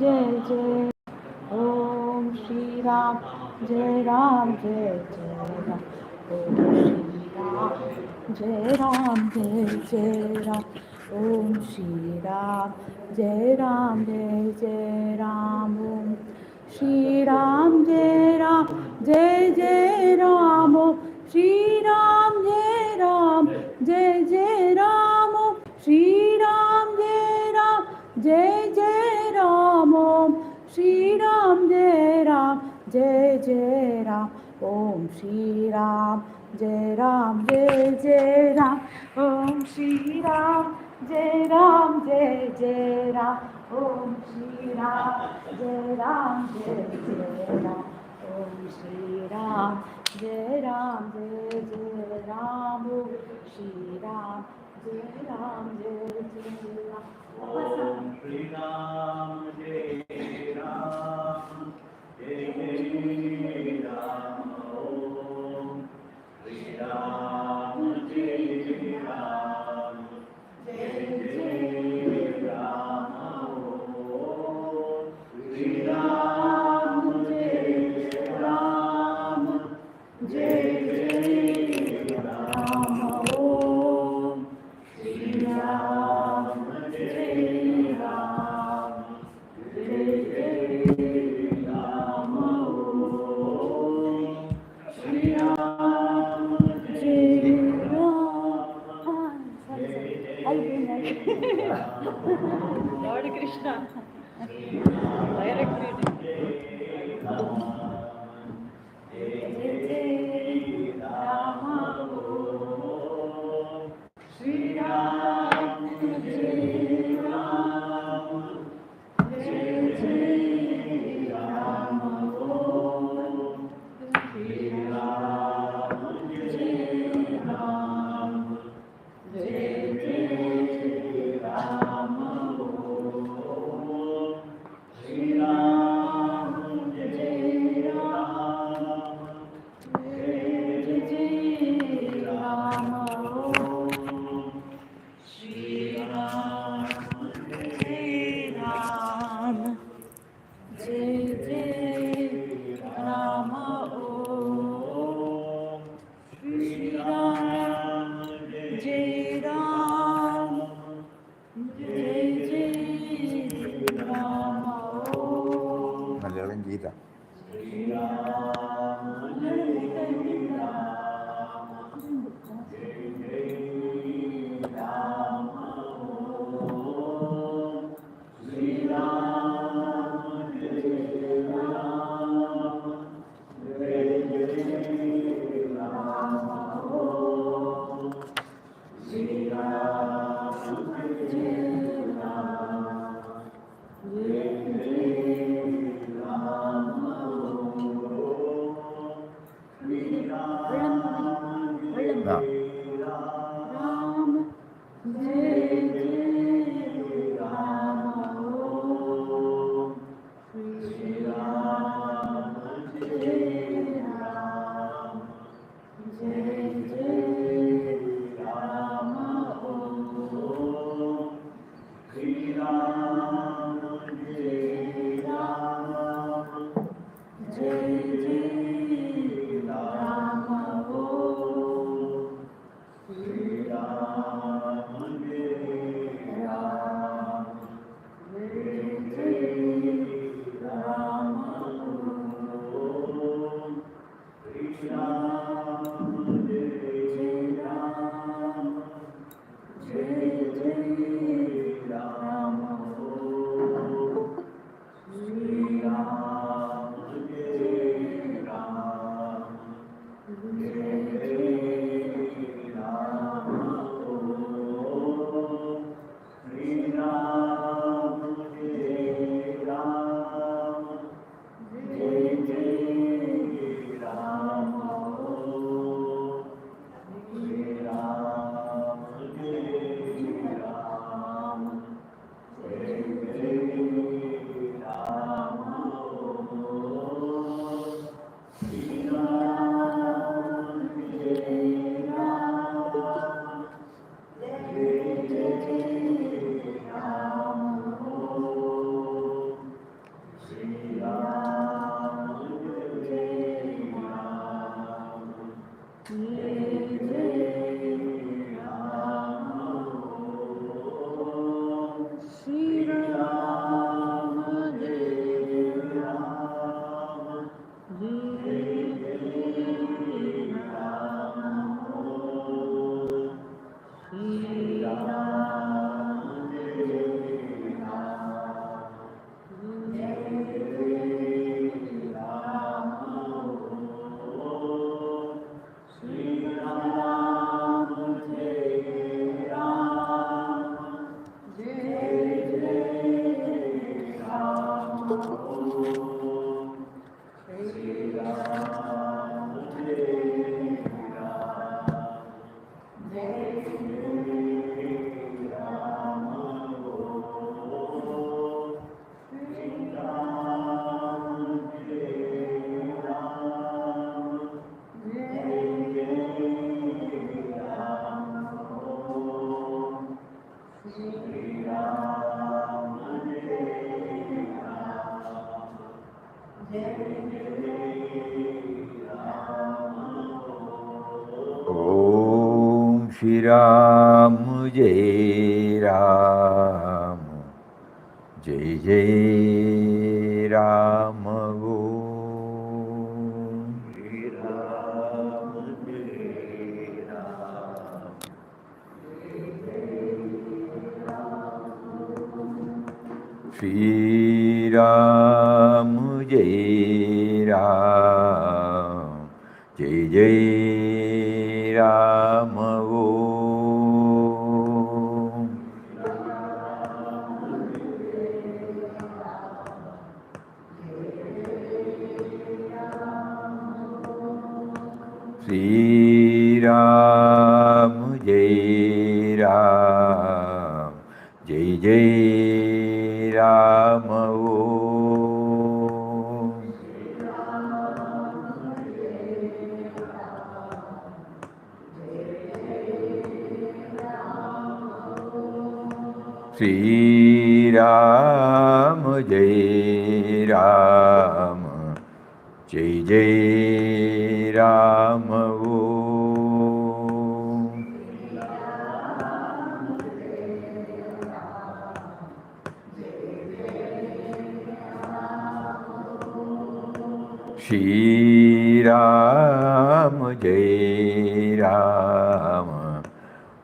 जय जय ओम श्री राम जय राम जय जय राम ओम श्री राम जय राम जय जय राम ओम श्री राम जय राम जय जय राम ओम श्री राम जय राम जय जय राम ओम श्री राम जय राम जय जय राम ओम श्री राम जय राम जय जय राम ओम श्री राम जय राम जय जय राम ओम श्री राम जय राम जय जय राम ओम श्री राम जय राम जय जय राम ओम श्री राम जय राम जय जय राम ओम श्री राम जय राम जय जय राम ओम श्री राम जय राम जय जय Ram Om Shri Ram Jai Ram Jai Jai Ram Om Shri Ram Jai Ram Jai Jai Ram Om Shri Ram Jai Ram Jai Jai Ram Om Shri Ram Lord Krishna. Direct reading. Shri Ram, Jai Ram, Jai Jai Ram, Om Shri Ram, Jai Ram, Jai Jai Ram, Om Shri Ram. Om Shri Ram Jai Ram Jai Jai Ram Om Shri Ram Jai Ram Jai Jai Ram Om Shri Ram Jai Ram Jai Jai Ram Om Shri Ram Jai Ram Jai Jai Ram Om Shri Ram Jai Ram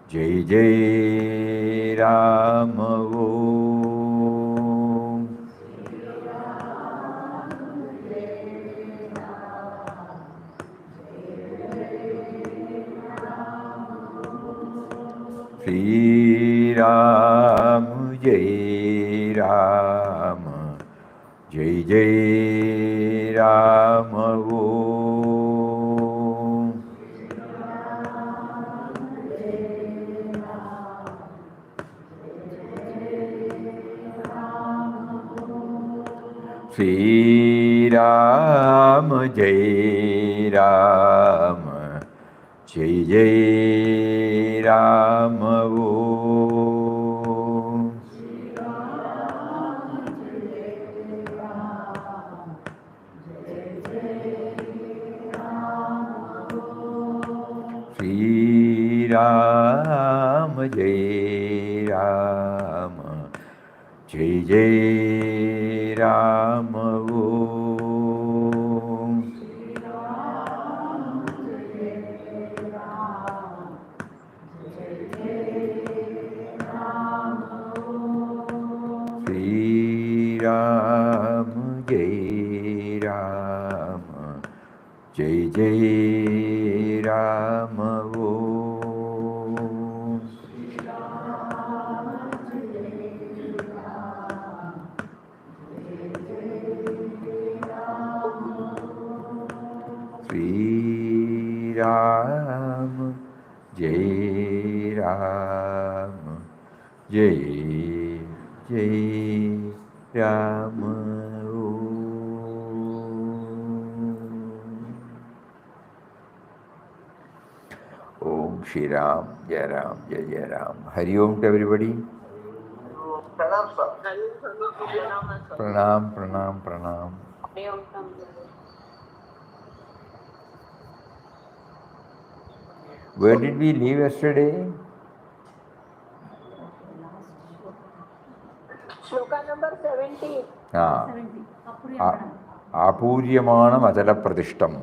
Jai Jai Ram Om Shri Ram Jai Ram Jai Jai Ram Om Shri Ram Jai Ram Jai Jai Ram Om Shri Ram Jai Ram Jai Jai Ram Om Shri Ram Jai Ram Jai Jai Ram Om Shri Ram Jai Ram Jai Jai Ram Om Shri Ram Jai Ram Jai Jai Ram. Hari Om to everybody. Pranam, sir. Pranam, pranam, pranam. Where did we leave yesterday? Shloka number 70. Apuryamanam Achala Pradishtam.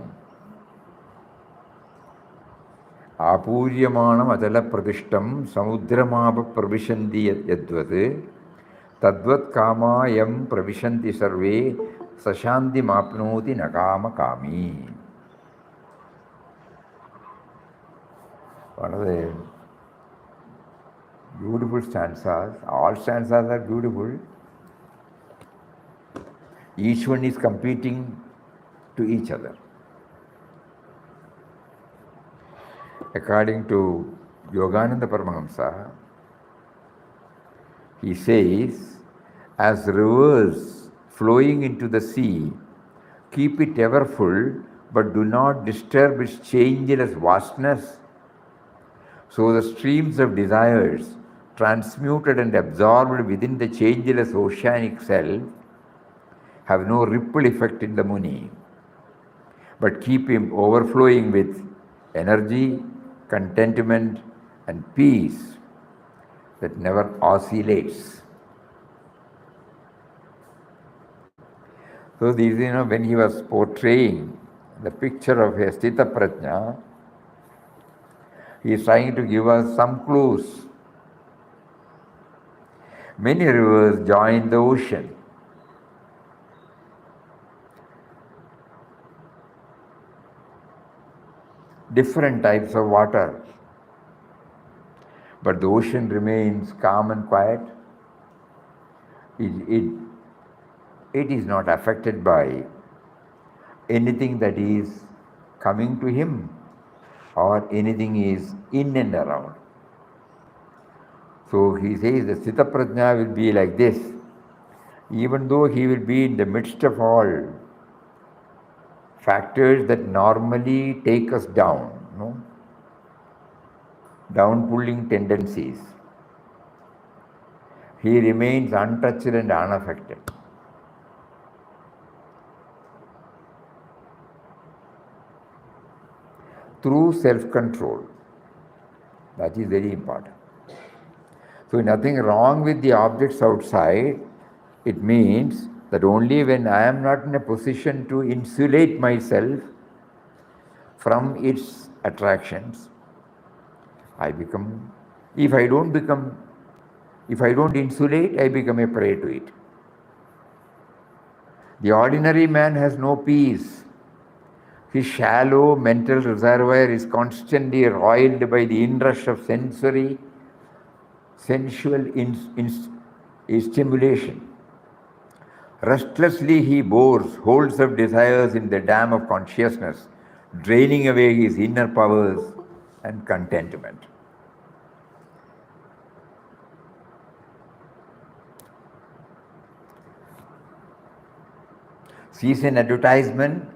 Apuryamanam Achala Pradishtam Samudramapa Pravishanti Yadvat Tadvat Kama Yam Pravishanti Sarve Sashanti Mapnoti Nakama Kami. One of the beautiful stanzas. All stanzas are beautiful. Each one is competing to each other. According to Yogananda Paramahamsa, he says, as rivers flowing into the sea, keep it ever full, but do not disturb its changeless vastness. So the streams of desires, transmuted and absorbed within the changeless oceanic self, have no ripple effect in the Muni, but keep him overflowing with energy, contentment, and peace that never oscillates. So these, when he was portraying the picture of a stitaprajna, he is trying to give us some clues. Many rivers join the ocean. Different types of water. But the ocean remains calm and quiet. It is not affected by anything that is coming to him or anything is in and around. So he says the stitaprajna will be like this, even though he will be in the midst of all factors that normally take us down, downpulling tendencies. He remains untouched and unaffected. Through self-control. That is very important. So nothing wrong with the objects outside. It means that only when I am not in a position to insulate myself from its attractions, if I don't insulate, I become a prey to it. The ordinary man has no peace. His shallow mental reservoir is constantly roiled by the inrush of sensual stimulation. Restlessly he bores holes of desires in the dam of consciousness, draining away his inner powers and contentment. Sees an advertisement,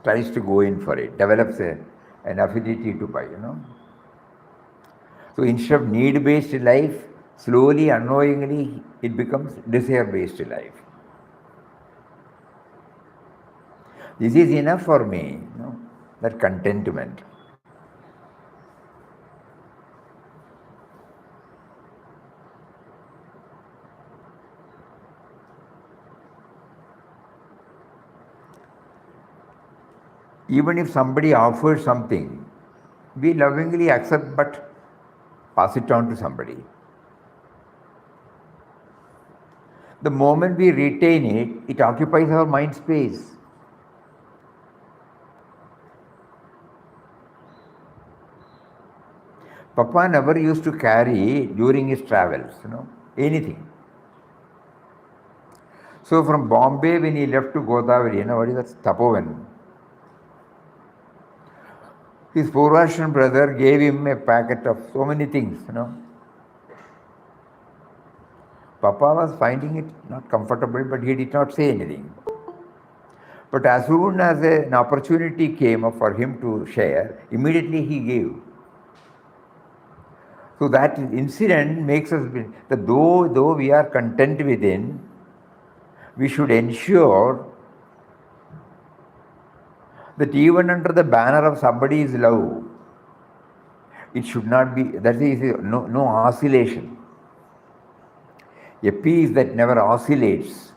tries to go in for it, develops an affinity to buy, So instead of need-based life, slowly, unknowingly, it becomes desire-based life. This is enough for me, that contentment. Even if somebody offers something, we lovingly accept but pass it on to somebody. The moment we retain it, it occupies our mind space. Papa never used to carry during his travels, anything. So from Bombay, when he left to Godavari, what is that? Tapovan. His Purvashram brother gave him a packet of so many things, Papa was finding it not comfortable, but he did not say anything. But as soon as an opportunity came for him to share, immediately he gave. So that incident makes us, that though we are content within, we should ensure that even under the banner of somebody's love, it should not be, that is, no oscillation. A peace that never oscillates.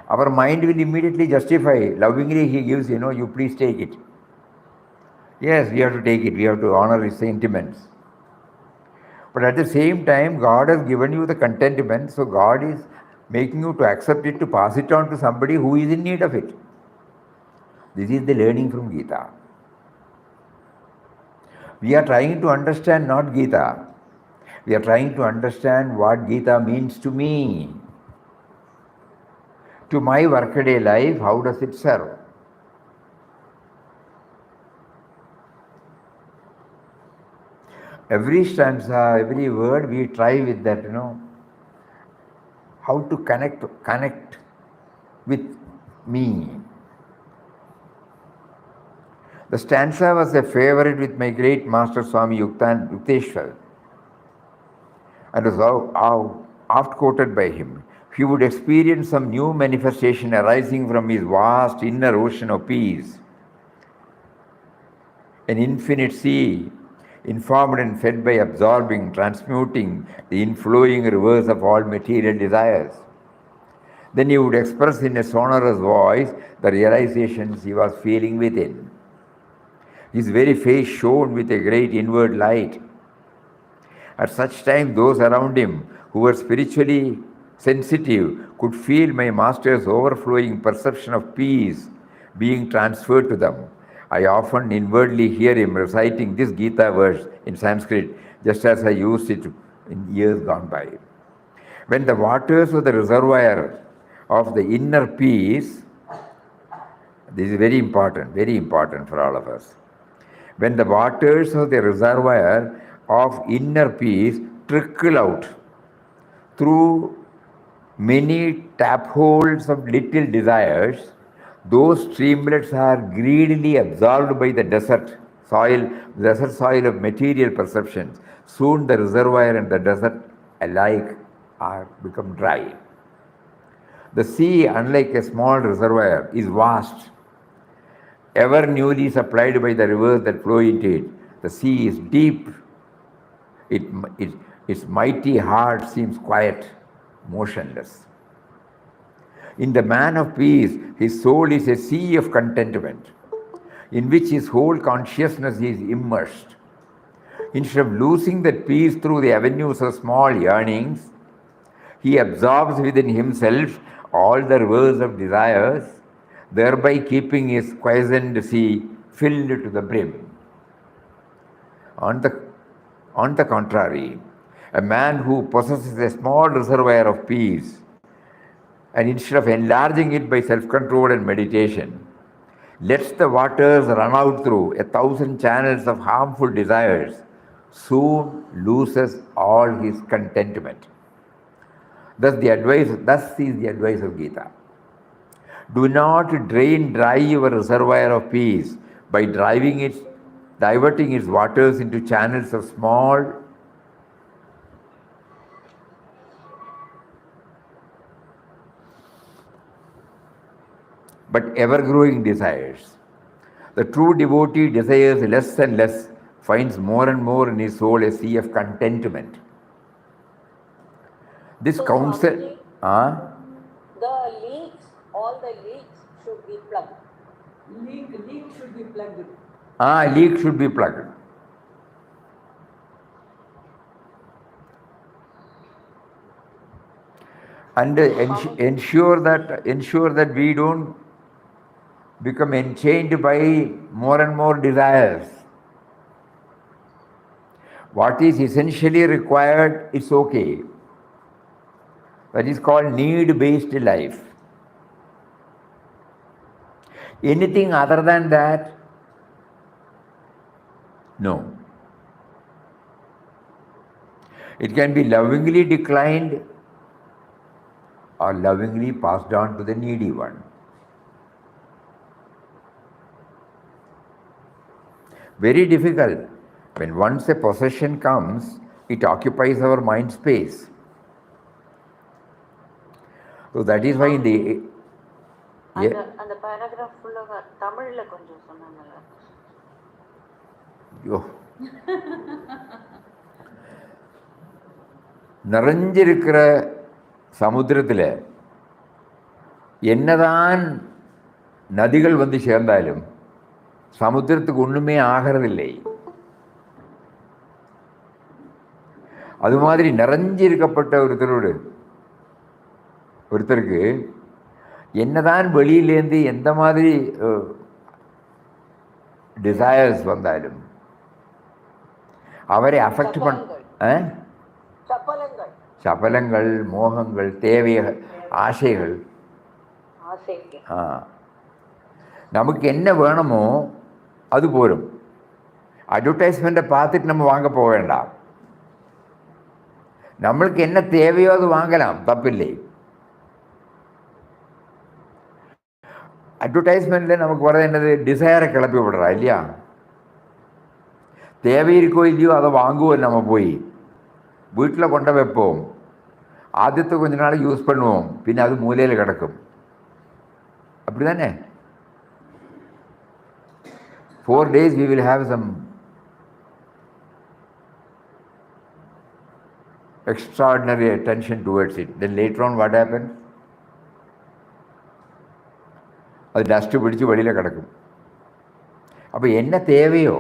Our mind will immediately justify, lovingly he gives, you please take it. Yes, we have to take it, we have to honor his sentiments. But at the same time, God has given you the contentment, so God is making you to accept it, to pass it on to somebody who is in need of it. This is the learning from Gita. We are trying to understand not Gita. We are trying to understand what Gita means to me. to my workaday life, how does it serve? Every stanza, every word we try with that, how to connect with me. The stanza was a favorite with my great master Swami Yukteswar, and was oft quoted by him. He would experience some new manifestation arising from his vast inner ocean of peace, an infinite sea, informed and fed by absorbing, transmuting the inflowing rivers of all material desires. Then he would express in a sonorous voice the realizations he was feeling within. His very face shone with a great inward light. At such time, those around him who were spiritually sensitive could feel my master's overflowing perception of peace being transferred to them. I often inwardly hear him reciting this Gita verse in Sanskrit, just as I used it in years gone by. When the waters of the reservoir of the inner peace, this is very important for all of us. When the waters of the reservoir of inner peace trickle out through many tap holes of little desires, those streamlets are greedily absorbed by the desert soil of material perceptions. Soon the reservoir and the desert alike are become dry. The sea, unlike a small reservoir, is vast, ever newly supplied by the rivers that flow into it. The sea is deep. Its mighty heart seems quiet, motionless. In the man of peace, his soul is a sea of contentment, in which his whole consciousness is immersed. Instead of losing that peace through the avenues of small yearnings, he absorbs within himself all the rivers of desires, thereby keeping his quiescent sea filled to the brim. On the contrary, a man who possesses a small reservoir of peace, and instead of enlarging it by self-control and meditation, lets the waters run out through 1,000 channels of harmful desires, soon loses all his contentment. Thus is the advice of Gita. Do not drain dry your reservoir of peace by diverting its waters into channels of small but ever-growing desires. The true devotee desires less and less, finds more and more in his soul a sea of contentment. This counsel... The leaks, all the leaks should be plugged. Leak should be plugged. Leak should be plugged. And ensure that we don't become enchained by more and more desires. What is essentially required, it's okay. That is called need-based life. Anything other than that, no. It can be lovingly declined or lovingly passed on to the needy one. Very difficult. When once a possession comes, it occupies our mind space. So that is why in the... And the paragraph full of Tamil konjam sonnala. நிறைஞ்சிருக்கிற சமுத்திரத்தில் என்னதான் நதிகள் வந்து சேர்ந்தாலும் சமுத்திரத்துக்கு ஒன்றுமே ஆகிறதில்லை. அது மாதிரி நிறைஞ்சிருக்கப்பட்ட ஒருத்தருக்கு என்னதான் வெளியிலேருந்து எந்த மாதிரி டிசையர்ஸ் வந்தாலும் அவரை அஃபெக்ட் சபலங்கள், மோகங்கள், தேவைகள், ஆசைகள் safety. நமக்கு என்ன வேணுமோ அது போரும். அட்வர்டைஸ்மெண்ட்டை பார்த்துட்டு நம்ம வாங்க போக வேண்டாம். நம்மளுக்கு என்ன தேவையோ அது வாங்கலாம், தப்பில்லை. அட்வர்டைஸ்மெண்ட்டில் நமக்கு வர என்னது, டிசைரை கிளப்பி விடுறா இல்லையா? தேவை இருக்கோ இல்லையோ அதை வாங்குவோம். நம்ம போய் வீட்டில் கொண்ட வைப்போம், ஆദ്യത്തെ கொஞ்ச நாள் யூஸ் பண்ணுவோம், பின்ன அது மூலையில் கிடக்கும். அப்படி தானே? 4 days we will have some extraordinary attention towards it. Then later on what happens? அது டஸ்ட்டு பிடிச்சி வெளியில் கிடக்கும். அப்போ என்ன தேவையோ,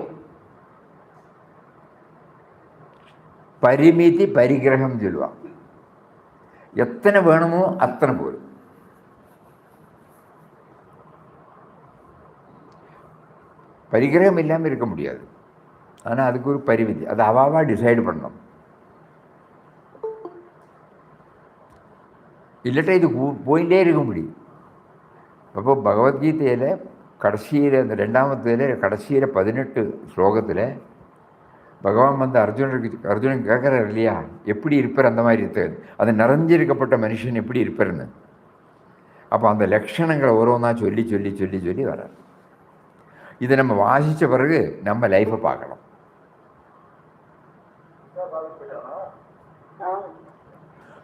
பரிமிதி பரிகிரகம் சொல்லுவான். எத்தனை வேணுமோ அத்தனை போதும். பரிகிரகம் இல்லாமல் இருக்க முடியாது. ஆனால் அதுக்கு ஒரு பரிமிதி, அது அவாவா டிசைடு பண்ணணும். இல்லட்டா இது போயிட்டே இருக்க முடியும். அப்போ பகவத்கீதையில் கடைசியில், அந்த 2ஆமத்தில் கடைசியில் 18 ஸ்லோகத்தில் பகவான் வந்து அர்ஜுனன் கேட்குறாரு இல்லையா, எப்படி இருப்பார் அந்த மாதிரி இருக்காது, அது நிறைஞ்சிருக்கப்பட்ட மனுஷன் எப்படி இருப்பார்னு. அப்போ அந்த லட்சணங்களை ஒருவனா சொல்லி சொல்லி சொல்லி சொல்லி வர்றார். இதை நம்ம வாசித்த பிறகு நம்ம லைஃப்பை பார்க்கலாம்.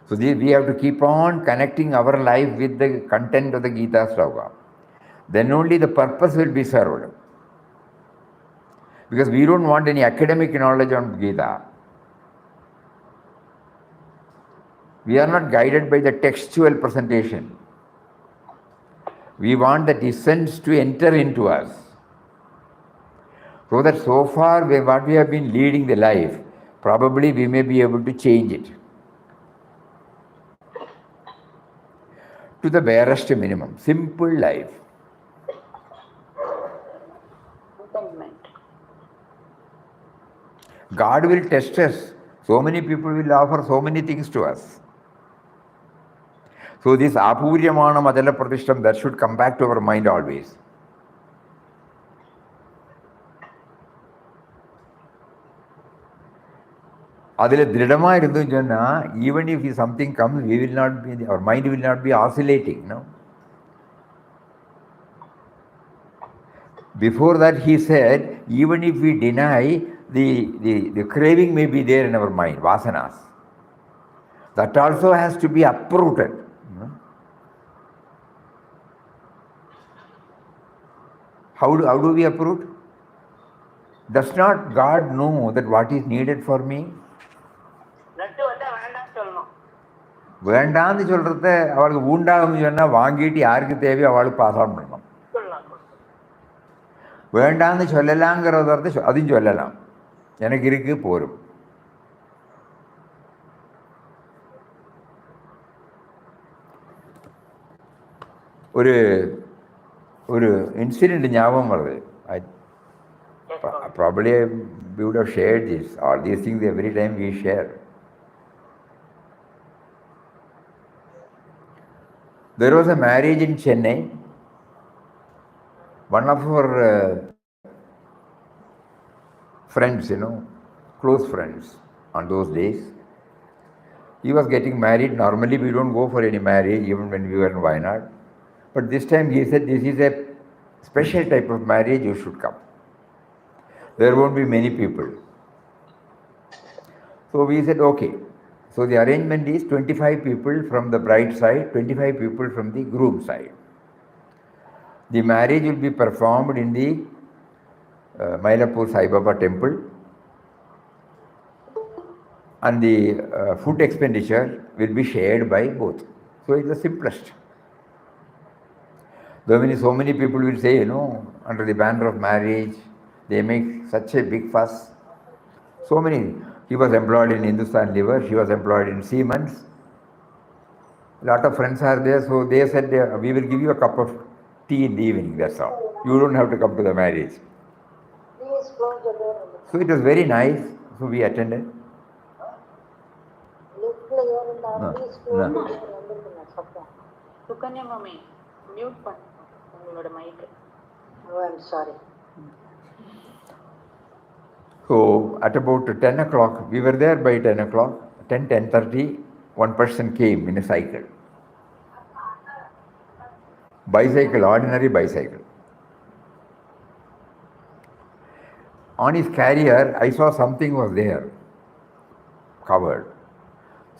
So we have to keep on connecting our life with the content of the Gita sloka. Then only the purpose will be served. Because we don't want any academic knowledge on Gita. We are not guided by the textual presentation. We want that essence to enter into us. So that so far what we have been leading the life, probably we may be able to change it to the barest minimum. Simple life. God will test us. So many people will offer so many things to us. So this apuryamana madala pratishtam, that should come back to our mind always. அதில் திருடமாக இருந்துன்னு சொன்னால், even if something comes, we will not be, our mind will not be oscillating, no? Before that he said, even if we deny, the craving may be there in our mind, vasanas. That also has to be uprooted. No? How do we uproot? Does not God know that what is needed for me? வேண்டான்னு சொல்கிறத அவளுக்கு உண்டாகும்னு சொன்னால் வாங்கிட்டு யாருக்கு தேவையோ அவளுக்கு pass on பண்ணணும். வேண்டான்னு சொல்லலாங்கிறத அதையும் சொல்லலாம், எனக்கு இருக்கு போரும். ஒரு இன்சிடெண்ட் ஞாபகம் வருது. Probably we would have shared this. All these things every time we share. There was a marriage in Chennai. One of our friends, close friends on those days, he was getting married. Normally we don't go for any marriage even when we were in Wayanad. But this time he said, this is a special type of marriage, you should come. There won't be many people. So we said, okay. So the arrangement is 25 people from the bride side, 25 people from the groom side. The marriage will be performed in the Mylapore Sai Baba temple, and the food expenditure will be shared by both. So it's the simplest. Though so many people will say, under the banner of marriage, they make such a big fuss. So many. He was employed in Hindustan Liver, she was employed in Siemens. A lot of friends are there, so they said, we will give you a cup of tea in the evening, that's all. You don't have to come to the marriage. So it was very nice, so we attended. Mute பண்ணு உங்களோட mic. Oh, I'm sorry. So at about 10 o'clock, we were there by 10 o'clock, 10:30, one person came in a cycle. Bicycle, ordinary bicycle. On his carrier, I saw something was there, covered.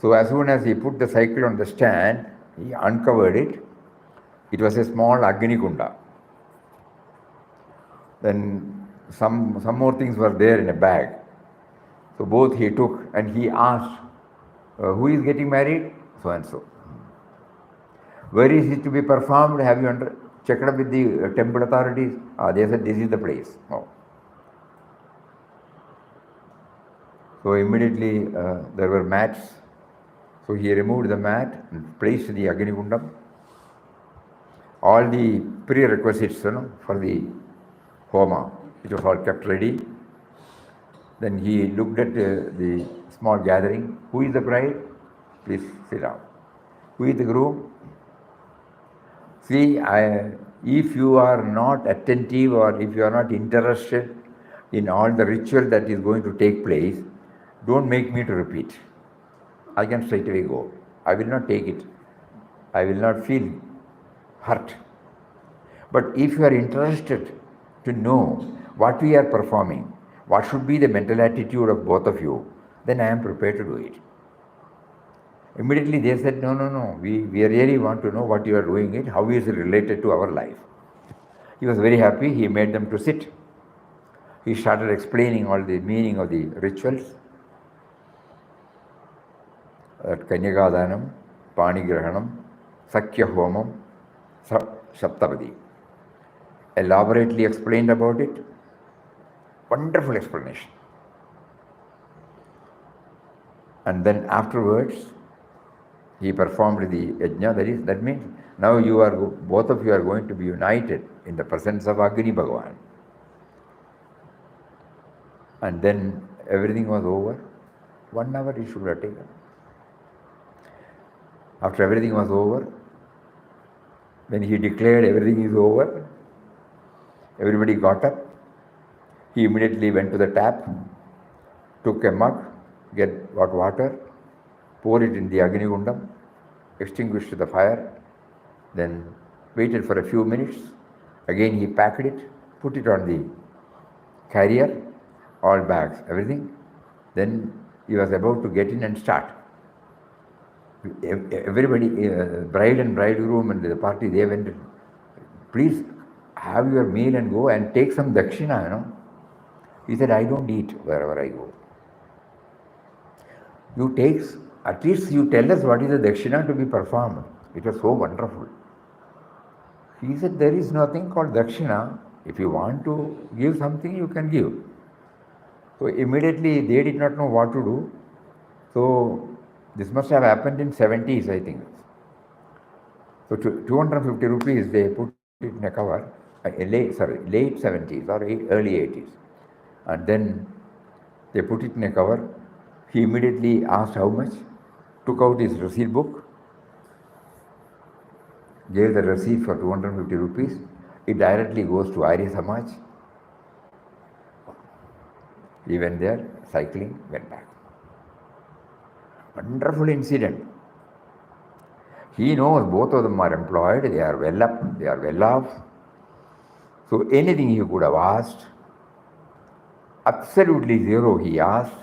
So as soon as he put the cycle on the stand, he uncovered it. It was a small Agni Kunda. Then some more things were there in a bag. So both he took and he asked, who is getting married? So and so. Where is it to be performed? Have you checked up with the temple authorities? They said this is the place. Oh. So immediately there were mats. So he removed the mat and placed the Agni Kundam. All the prerequisites for the homa, it was all kept ready. Then he looked at the small gathering. Who is the bride? Please sit down. Who is the groom? See, if you are not attentive or if you are not interested in all the ritual that is going to take place, don't make me to repeat. I can straight away go. I will not take it. I will not feel hurt. But if you are interested to know what we are performing, what should be the mental attitude of both of you, then I am prepared to do it. Immediately they said, no, we really want to know what you are doing it, how is it related to our life. He was very happy, he made them to sit. He started explaining all the meaning of the rituals. Kanhangad, Panigrahanam, Sakya Homam, Saptapadi. Elaborately explained about it. Wonderful explanation. And then afterwards, he performed the yajna. That means now both of you are going to be united in the presence of Agni Bhagavan. And then everything was over. 1 hour he should have taken. After everything was over, when he declared everything is over, everybody got up. He immediately went to the tap, took a mug, got water, poured it in the Agni Kundam, extinguished the fire, then waited for a few minutes. Again he packed it, put it on the carrier, all bags, everything. Then he was about to get in and start. Everybody, bride and bridegroom and the party, they went, please have your meal and go and take some dakshina, He said, I don't eat wherever I go. You take, at least you tell us what is the dakshina to be performed. It was so wonderful. He said, there is nothing called dakshina. If you want to give something, you can give. So immediately they did not know what to do. So this must have happened in 70s, I think. So 250 rupees they put it in a cover, late 70s or early 80s. And then they put it in a cover. He immediately asked how much, took out his receipt book, gave the receipt for 250 rupees. It directly goes to Arya Samaj. He went there, cycling, went back. Wonderful incident. He knows both of them are employed, they are well up, they are well off. So anything he could have asked, absolutely zero he asked.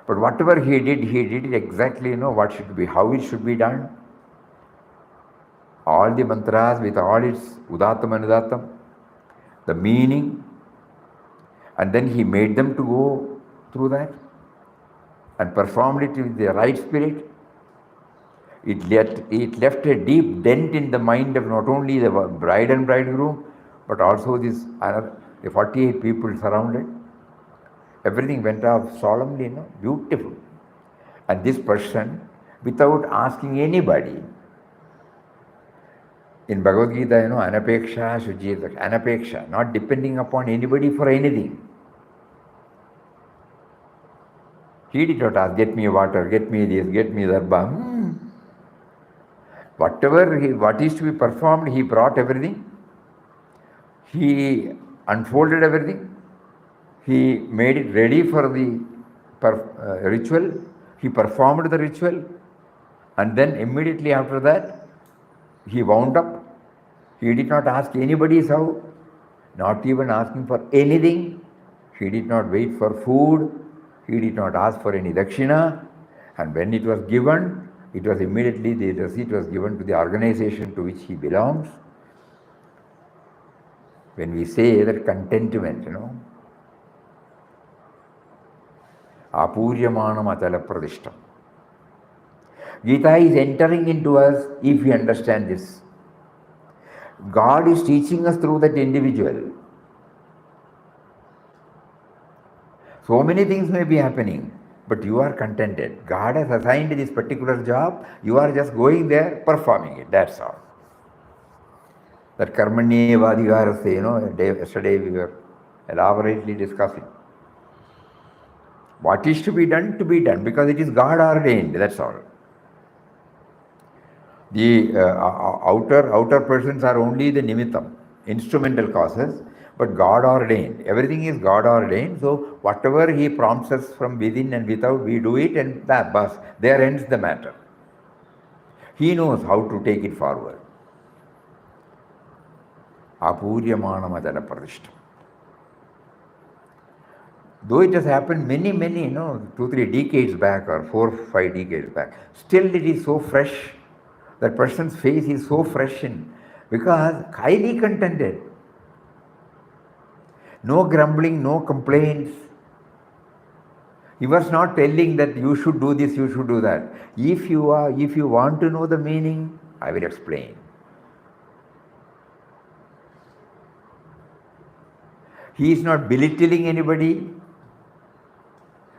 But whatever he did it exactly, what should be, how it should be done. All the mantras with all its udatam and udatam, the meaning, and then he made them to go through that and performed it with the right spirit. It left a deep dent in the mind of not only the bride and bridegroom, but also the 48 people surrounded. Everything went off solemnly, beautiful. And this person, without asking anybody, in Bhagavad Gita, anapeksha, sujita, anapeksha, not depending upon anybody for anything. He did not ask, get me water, get me this, get me that. What is to be performed, he brought everything. He unfolded everything. He made it ready for the ritual. He performed the ritual. And then immediately after that, he wound up. He did not ask anybody's how, not even asking for anything. He did not wait for food. He did not ask for any dakshina. And when it was given, it was immediately, the receipt was given to the organization to which he belongs. When we say that contentment, apuryamanam atala pradishtam. Gita is entering into us if we understand this. God is teaching us through that individual. So many things may be happening, but you are contented. God has assigned this particular job, you are just going there, performing it, that's all. That karmanyeva adhikarasya, yesterday we were elaborately discussing. What is to be done, because it is God ordained, that's all. The outer persons are only the nimittam, instrumental causes, but God ordained. Everything is God ordained, so whatever He prompts us from within and without, we do it, and there ends the matter. He knows how to take it forward. Apuryamanam pradishtam. Though it has happened many, 2-3 decades back or 4-5 decades back, still it is so fresh. That person's face is so fresh because highly contented. No grumbling, no complaints. He was not telling that you should do this, you should do that. If you want to know the meaning, I will explain. He is not belittling anybody,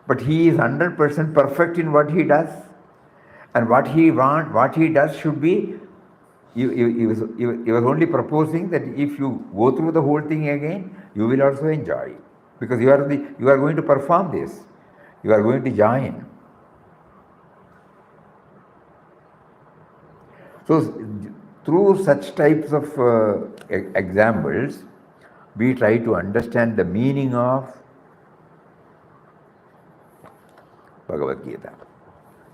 but he is 100% perfect in what he does. And what he does should be, he was only proposing that if you go through the whole thing again, you will also enjoy. Because you are going to perform this. You are going to join. So, through such types of examples, we try to understand the meaning of Bhagavad Gita.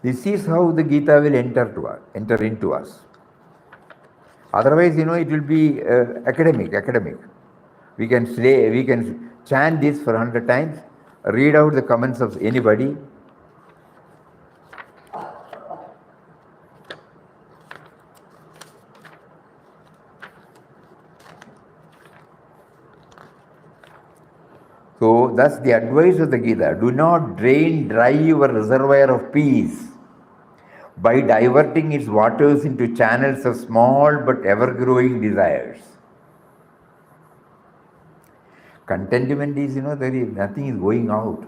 This is how the Gita will enter into us. Otherwise, it will be academic. We can chant this for 100 times, read out the comments of anybody. So, thus the advice of the Gita, do not drain dry your reservoir of peace by diverting its waters into channels of small but ever-growing desires. Contentment is, there is nothing is going out.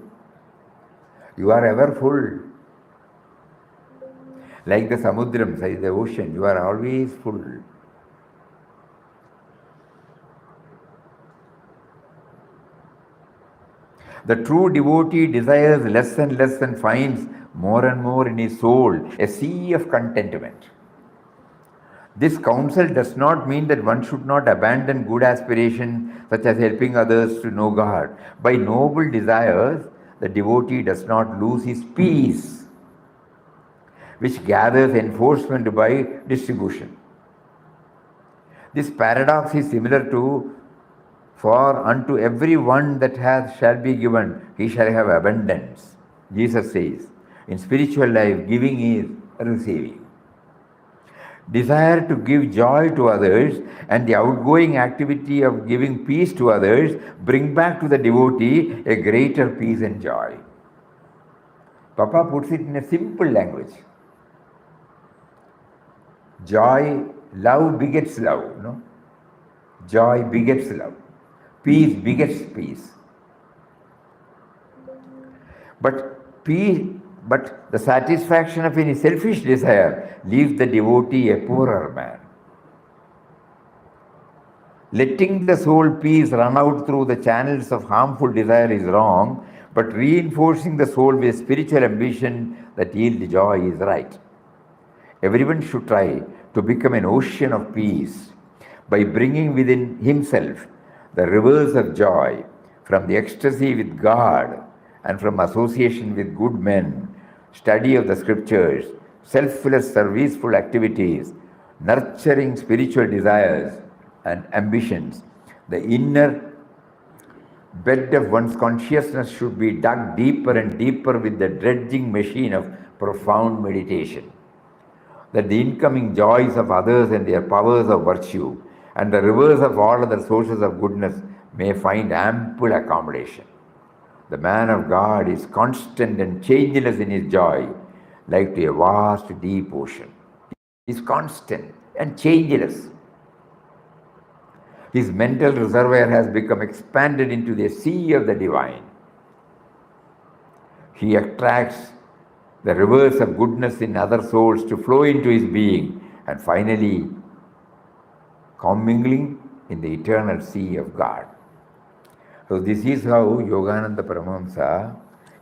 You are ever full. Like the samudram, the ocean, you are always full. The true devotee desires less and less and finds more and more in his soul a sea of contentment. This counsel does not mean that one should not abandon good aspirations such as helping others to know God. By noble desires, the devotee does not lose his peace, which gathers enforcement by distribution. This paradox is similar to, for unto every one that shall be given, he shall have abundance. Jesus says, in spiritual life, giving is receiving. Desire to give joy to others and the outgoing activity of giving peace to others bring back to the devotee a greater peace and joy. Papa puts it in a simple language. Joy, love begets love. No? Joy begets love. Peace begets peace. But the satisfaction of any selfish desire leaves the devotee a poorer man. Letting the soul peace run out through the channels of harmful desire is wrong, but reinforcing the soul with spiritual ambition that yields joy is right. Everyone should try to become an ocean of peace by bringing within himself the rivers of joy from the ecstasy with God and from association with good men, study of the scriptures, selfless serviceful activities, nurturing spiritual desires and ambitions. The inner bed of one's consciousness should be dug deeper and deeper with the dredging machine of profound meditation, that the incoming joys of others and their powers of virtue and the rivers of all other sources of goodness may find ample accommodation. The man of God is constant and changeless in his joy, like to a vast deep ocean. He is constant and changeless. His mental reservoir has become expanded into the sea of the divine. He attracts the rivers of goodness in other souls to flow into his being and finally commingling in the eternal sea of God. So this is how Yogananda Paramahamsa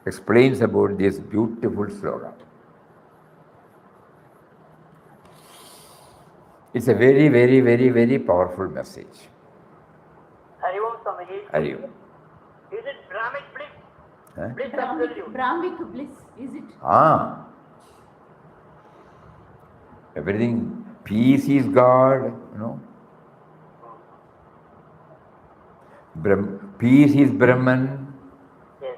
explains about this beautiful slogan. It's a very, very, very, very powerful message. Hari Om Swamiji. Hari Om. Is it Brahmic bliss? Huh? Bliss absolute. Brahmic bliss, is it? Everything, peace is God, peace is Brahman. Yes.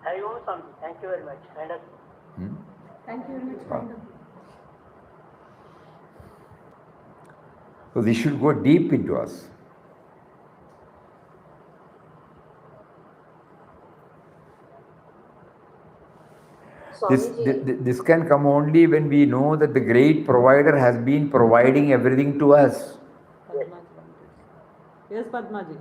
Hari Om Swamiji. Thank you very much. Thank you very much, Kind. So this should go deep into us. This can come only when we know that the great provider has been providing everything to us. Yes, Padmaji.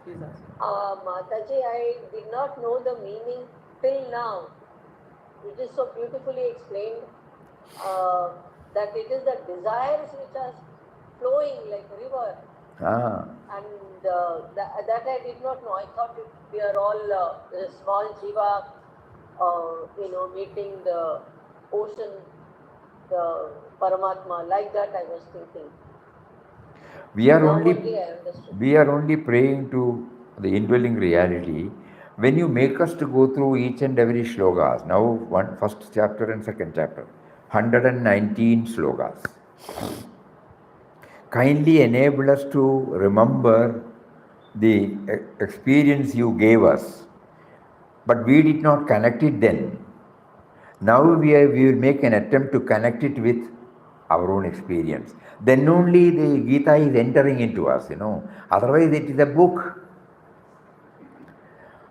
Mataji, I did not know the meaning till now. It is so beautifully explained that it is the desires which are flowing like a river. And that I did not know. I thought we are all small jiva, meeting the ocean, the Paramatma. Like that I was thinking. We are only praying to the indwelling reality when you make us to go through each and every slokas. Now, first chapter and second chapter, 119 slokas. Kindly enable us to remember the experience you gave us, but we did not connect it then. Now we will make an attempt to connect it with our own experience. Then only the Gita is entering into us, Otherwise it is a book.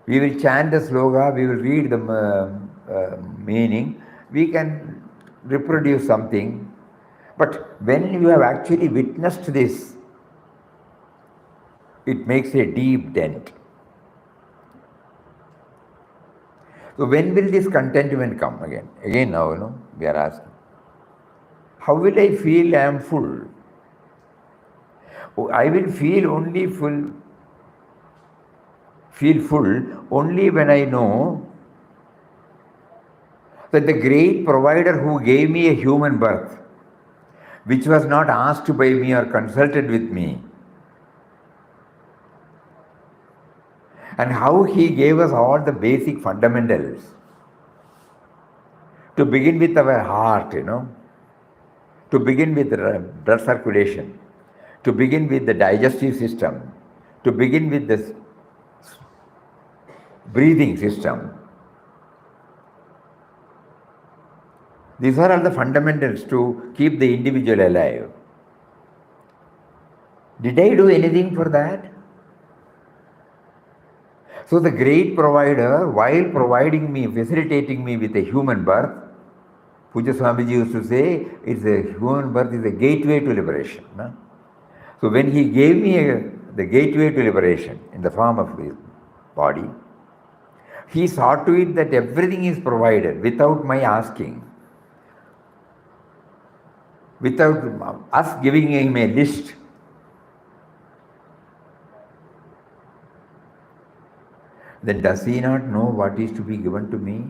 We will chant the sloka, we will read the meaning, we can reproduce something. But when you have actually witnessed this, it makes a deep dent. So when will this contentment come again? Again now, we are asking. How will I feel I am full? I will feel full only when I know that the great provider who gave me a human birth, which was not asked by me or consulted with me, and how he gave us all the basic fundamentals to begin with our heart, to begin with the blood circulation, to begin with the digestive system, to begin with the breathing system. These are all the fundamentals to keep the individual alive. Did I do anything for that? So the great provider, while providing me, facilitating me with a human birth, Puja Swamiji used to say, human birth is a gateway to liberation. No? So when he gave me the gateway to liberation in the form of his body, he saw to it that everything is provided without my asking, without us giving him a list. then does he not know what is to be given to me?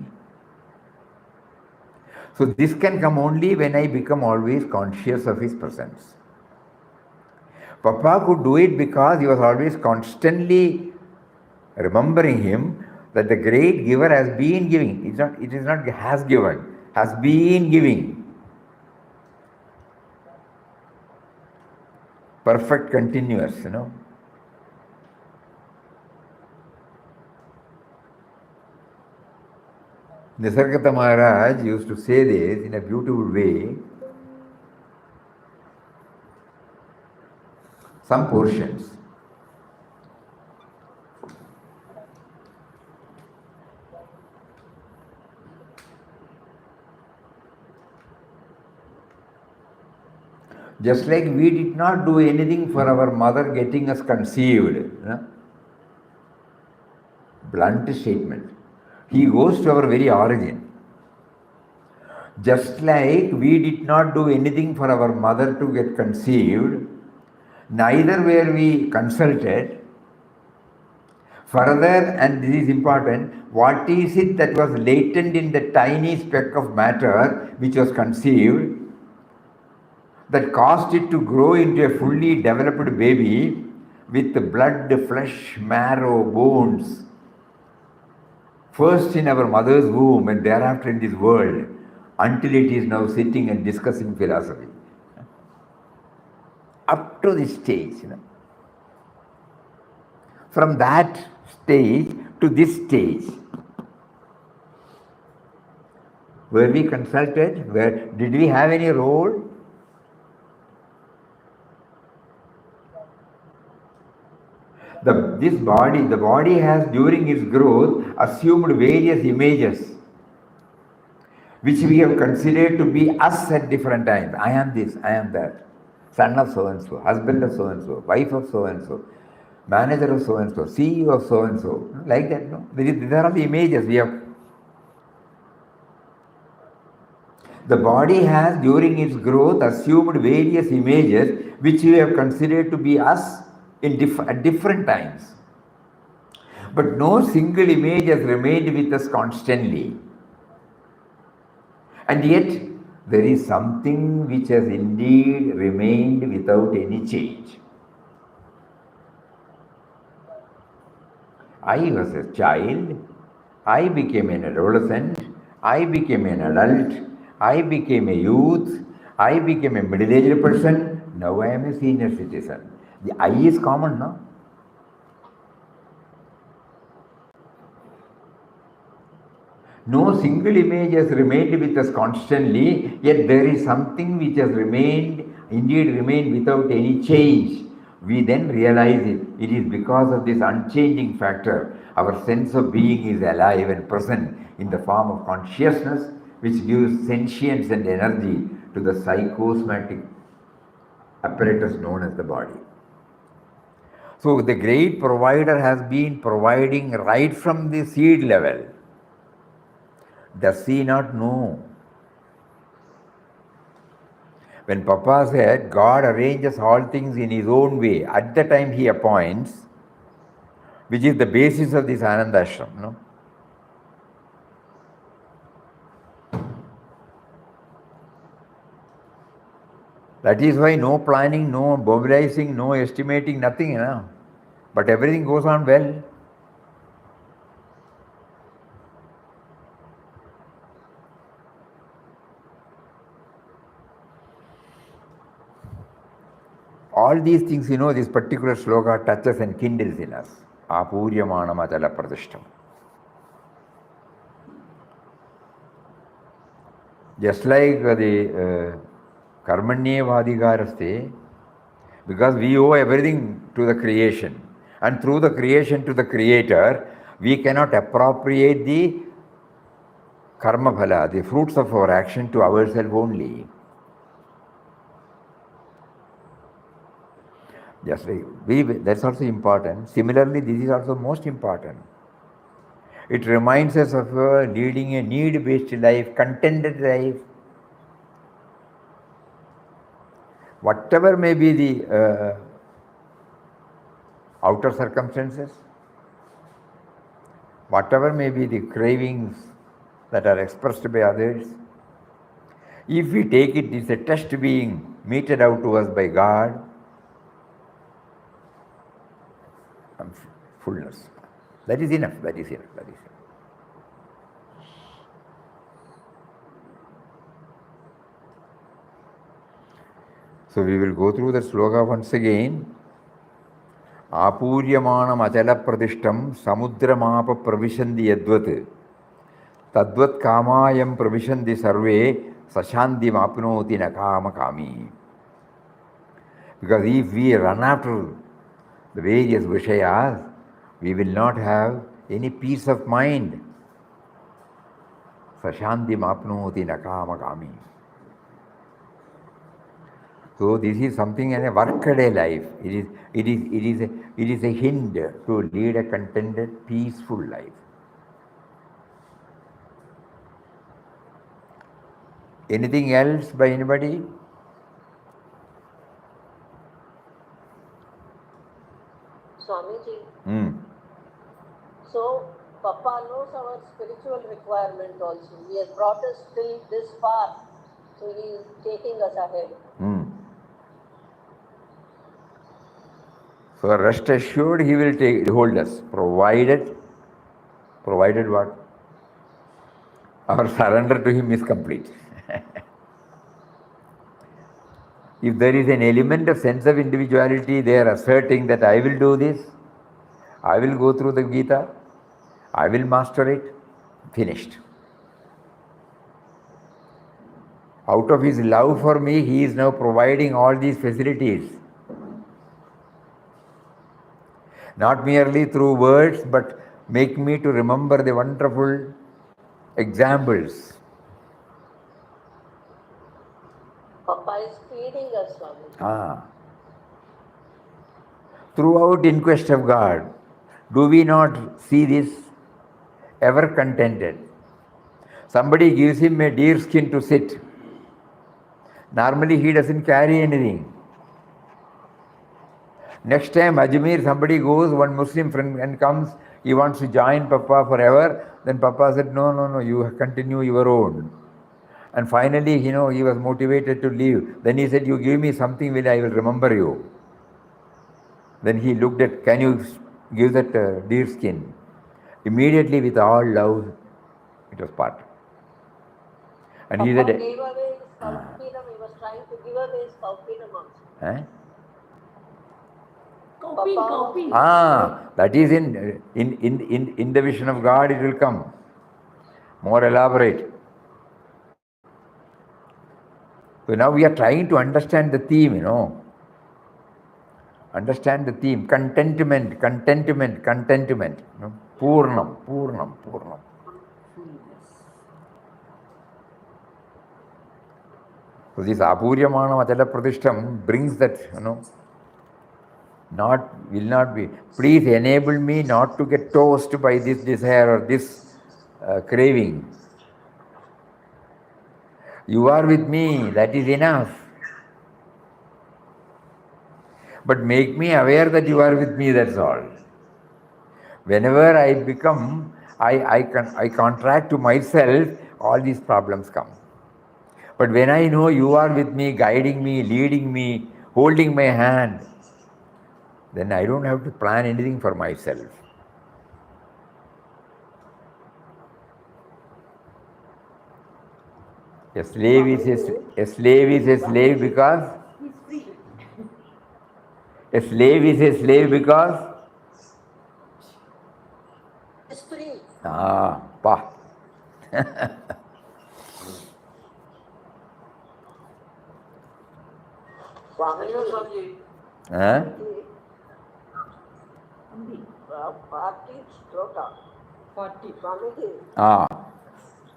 So this can come only when I become always conscious of his presence. Papa could do it because he was always constantly remembering him that the great giver has been giving. It is not has given, has been giving. Perfect continuous, Nisarga Datta Maharaj used to say this in a beautiful way. Some portions. Just like we did not do anything for our mother getting us conceived. Blunt statement. He goes to our very origin. Just like we did not do anything for our mother to get conceived, neither were we consulted. Further, and this is important, what is it that was latent in the tiny speck of matter which was conceived that caused it to grow into a fully developed baby with blood, flesh, marrow, bones, first in our mother's womb and thereafter in this world, until it is now sitting and discussing philosophy. Up to this stage, From that stage to this stage, were we consulted? Did we have any role? The body has during its growth assumed various images which we have considered to be us at different times. I am this, I am that. Son of so and so, husband of so and so, wife of so and so, manager of so and so, CEO of so and so. Like that, no? These are the images we have. The body has during its growth assumed various images which we have considered to be us at different times. But no single image has remained with us constantly. And yet, there is something which has indeed remained without any change. I was a child, I became an adolescent, I became an adult, I became a youth, I became a middle-aged person, now I am a senior citizen. The I is common, no? No single image has remained with us constantly, yet there is something which has indeed remained without any change. We then realize it. It is because of this unchanging factor. Our sense of being is alive and present in the form of consciousness, which gives sentience and energy to the psychosomatic apparatus known as the body. So the great provider has been providing right from the seed level. Does he not know? When Papa said God arranges all things in his own way, at the time he appoints, which is the basis of this Anandashram, no? That is why no planning, no mobilizing, no estimating, nothing, But everything goes on well. All these things, this particular sloka touches and kindles in us. Apuryamanam achala pradishtam. Just like the karmanyevadhikaraste, because we owe everything to the creation. And through the creation to the creator, we cannot appropriate the karma phala, the fruits of our action, to ourselves only. Just like that's also important. Similarly, this is also most important. It reminds us of leading a need-based life, contented life. Whatever may be the outer circumstances, whatever may be the cravings that are expressed by others, if we take it as a test being meted out to us by God, fullness. That is enough, that is enough, that is enough. So we will go through the sloka once again. Apuryamanam achala pradishtam samudramapa pravishandi yadvat tadvat kamayam pravishandi sarve sashanti mapnoti nakama kami. Because if we run after the various vishayas, we will not have any peace of mind. Sashanti mapnoti nakama kami. So this is something in a workaday life. It is a hint to lead a contented, peaceful life. Anything else by anybody? Swamiji. So Papa knows our spiritual requirement also. He has brought us till this far. So he is taking us ahead. So rest assured he will hold us, provided what? Our surrender to him is complete. If there is an element of sense of individuality, they are asserting that I will do this, I will go through the Gita, I will master it, finished. Out of his love for me, he is now providing all these facilities. Not merely through words, but make me to remember the wonderful examples. Papa is feeding us, Swami. Throughout in quest of God, do we not see this? Ever contented. Somebody gives him a deer skin to sit. Normally he doesn't carry anything. Next time Ajmer, somebody goes, one Muslim friend and comes, he wants to join Papa forever. Then Papa said, no, you continue your own. And finally, he was motivated to leave. Then he said, you give me something, I will remember you. Then he looked at, can you give that deer skin? Immediately with all love, it was part. And Papa he said, gave away his Kaupinam. He was trying to give away his Kaupinam also. Kaupin. That is in the vision of God, it will come. More elaborate. So now we are trying to understand the theme, Understand the theme. Contentment. Purnam. So this Apuryamanam Achala Pradishtam brings that, will not be. Please enable me not to get tossed by this desire or this craving. You are with me, that is enough. But make me aware that you are with me, that's all. Whenever I become, I contract to myself, all these problems come. But when I know you are with me, guiding me, leading me, holding my hand, then I don't have to plan anything for myself. A slave is a slave because He's free. a slave is a slave because He's free. Swami, party stroke. 40. Swamiji.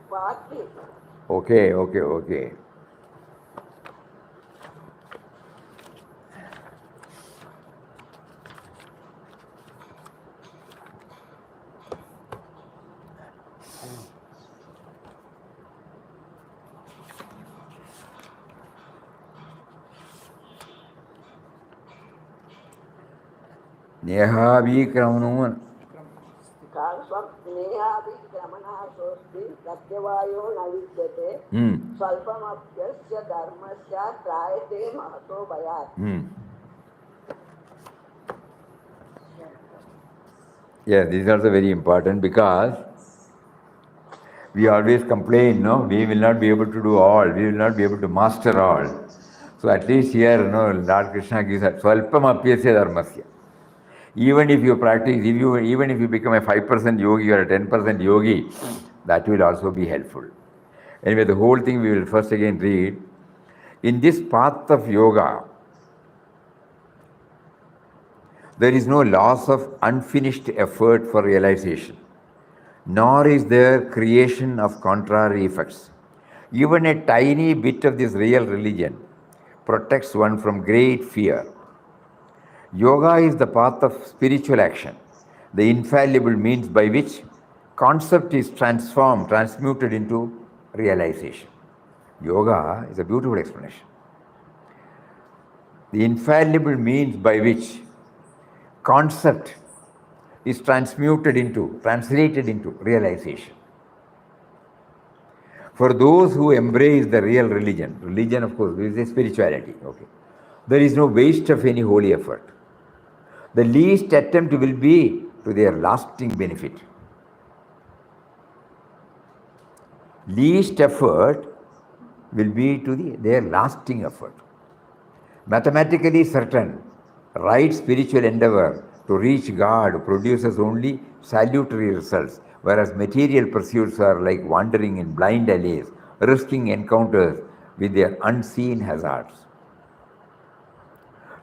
Party. Okay. Neha Vikramanu. प्रत्यवायो न विद्यते स्वल्पमप्यस्य धर्मस्य त्रायते महतो भयात्. Yeah, this is also very important because we always complain, no, we will not be able to do all, we will not be able to master all. So at least here, Lord Krishna gives us Swalpam apyasya dharmasya. Even if you practice, even if you become a 5% yogi or a 10% yogi, that will also be helpful. Anyway, the whole thing we will first again read. In this path of yoga, there is no loss of unfinished effort for realization, nor is there creation of contrary effects. Even a tiny bit of this real religion protects one from great fear. Yoga is the path of spiritual action, the infallible means by which concept is transmuted into realization. Yoga is a beautiful explanation. The infallible means by which concept is translated into realization. For those who embrace the real religion of course is a spirituality, okay. There is no waste of any holy effort. The least attempt will be to their lasting benefit. Least effort will be to their lasting effort. Mathematically certain, right spiritual endeavor to reach God produces only salutary results, whereas material pursuits are like wandering in blind alleys, risking encounters with their unseen hazards.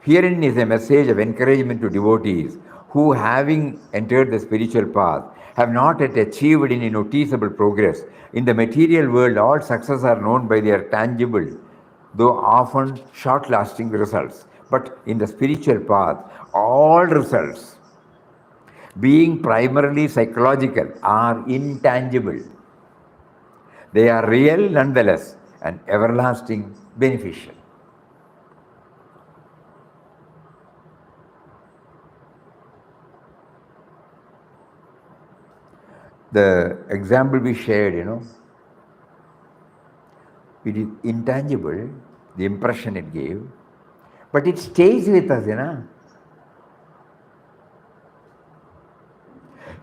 Herein is a message of encouragement to devotees who, having entered the spiritual path, have not yet achieved any noticeable progress. In the material world, all success are known by their tangible, though often short-lasting results. But in the spiritual path, all results, being primarily psychological, are intangible. They are real nonetheless and everlasting beneficial. The example we shared, it is intangible, the impression it gave, but it stays with us,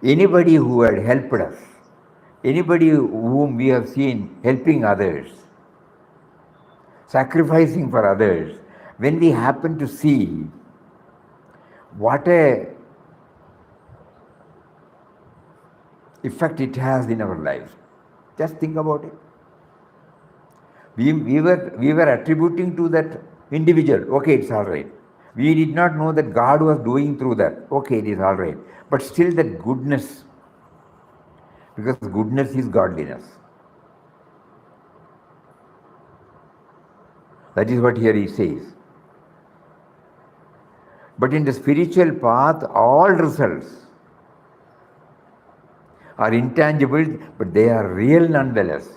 Anybody who had helped us, anybody whom we have seen helping others, sacrificing for others, when we happen to see what a effect it has in our lives, just think about it. We were attributing to that individual, okay, it's all right. We did not know that God was doing through that, okay, it is all right. But still that goodness, because goodness is godliness. That is what here he says. But in the spiritual path, all results are intangible, but they are real nonetheless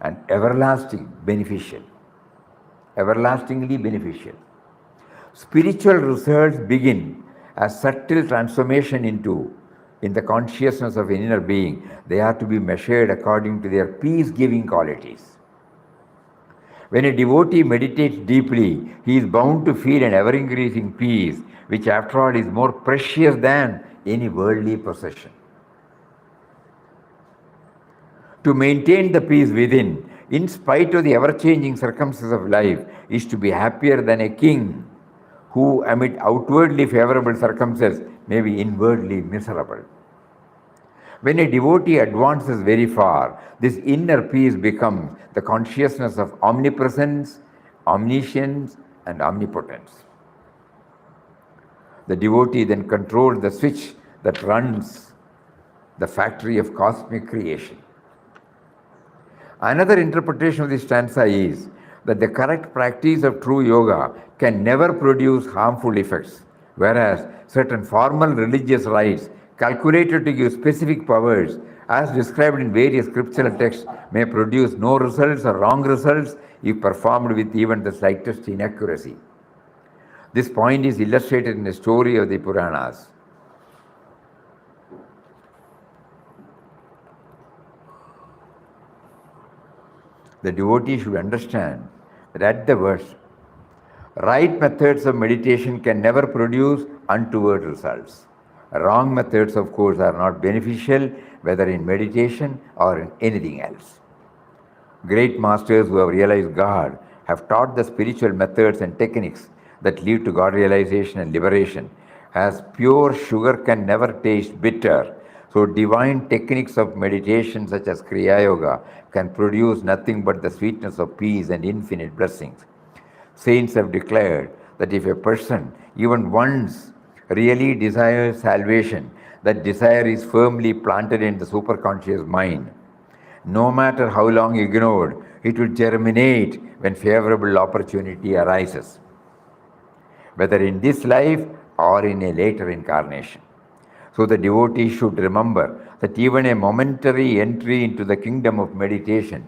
and everlasting, beneficial. Everlastingly beneficial. Spiritual results begin as subtle transformation in the consciousness of an inner being. They are to be measured according to their peace-giving qualities. When a devotee meditates deeply, he is bound to feel an ever-increasing peace, which after all is more precious than any worldly possession. To maintain the peace within, in spite of the ever-changing circumstances of life, is to be happier than a king who, amid outwardly favorable circumstances, may be inwardly miserable. When a devotee advances very far, this inner peace becomes the consciousness of omnipresence, omniscience, and omnipotence. The devotee then controls the switch that runs the factory of cosmic creation. Another interpretation of this stanza is that the correct practice of true yoga can never produce harmful effects, whereas certain formal religious rites calculated to give specific powers, as described in various scriptural texts, may produce no results or wrong results if performed with even the slightest inaccuracy. This point is illustrated in the story of the Puranas. The devotee should understand that at the worst, right methods of meditation can never produce untoward results. Wrong methods, of course, are not beneficial, whether in meditation or in anything else. Great masters who have realized God have taught the spiritual methods and techniques that lead to God realization and liberation. As pure sugar can never taste bitter, so divine techniques of meditation such as Kriya Yoga can produce nothing but the sweetness of peace and infinite blessings. Saints have declared that if a person even once really desires salvation, that desire is firmly planted in the superconscious mind. No matter how long ignored, it will germinate when favorable opportunity arises, whether in this life or in a later incarnation. So the devotee should remember that even a momentary entry into the kingdom of meditation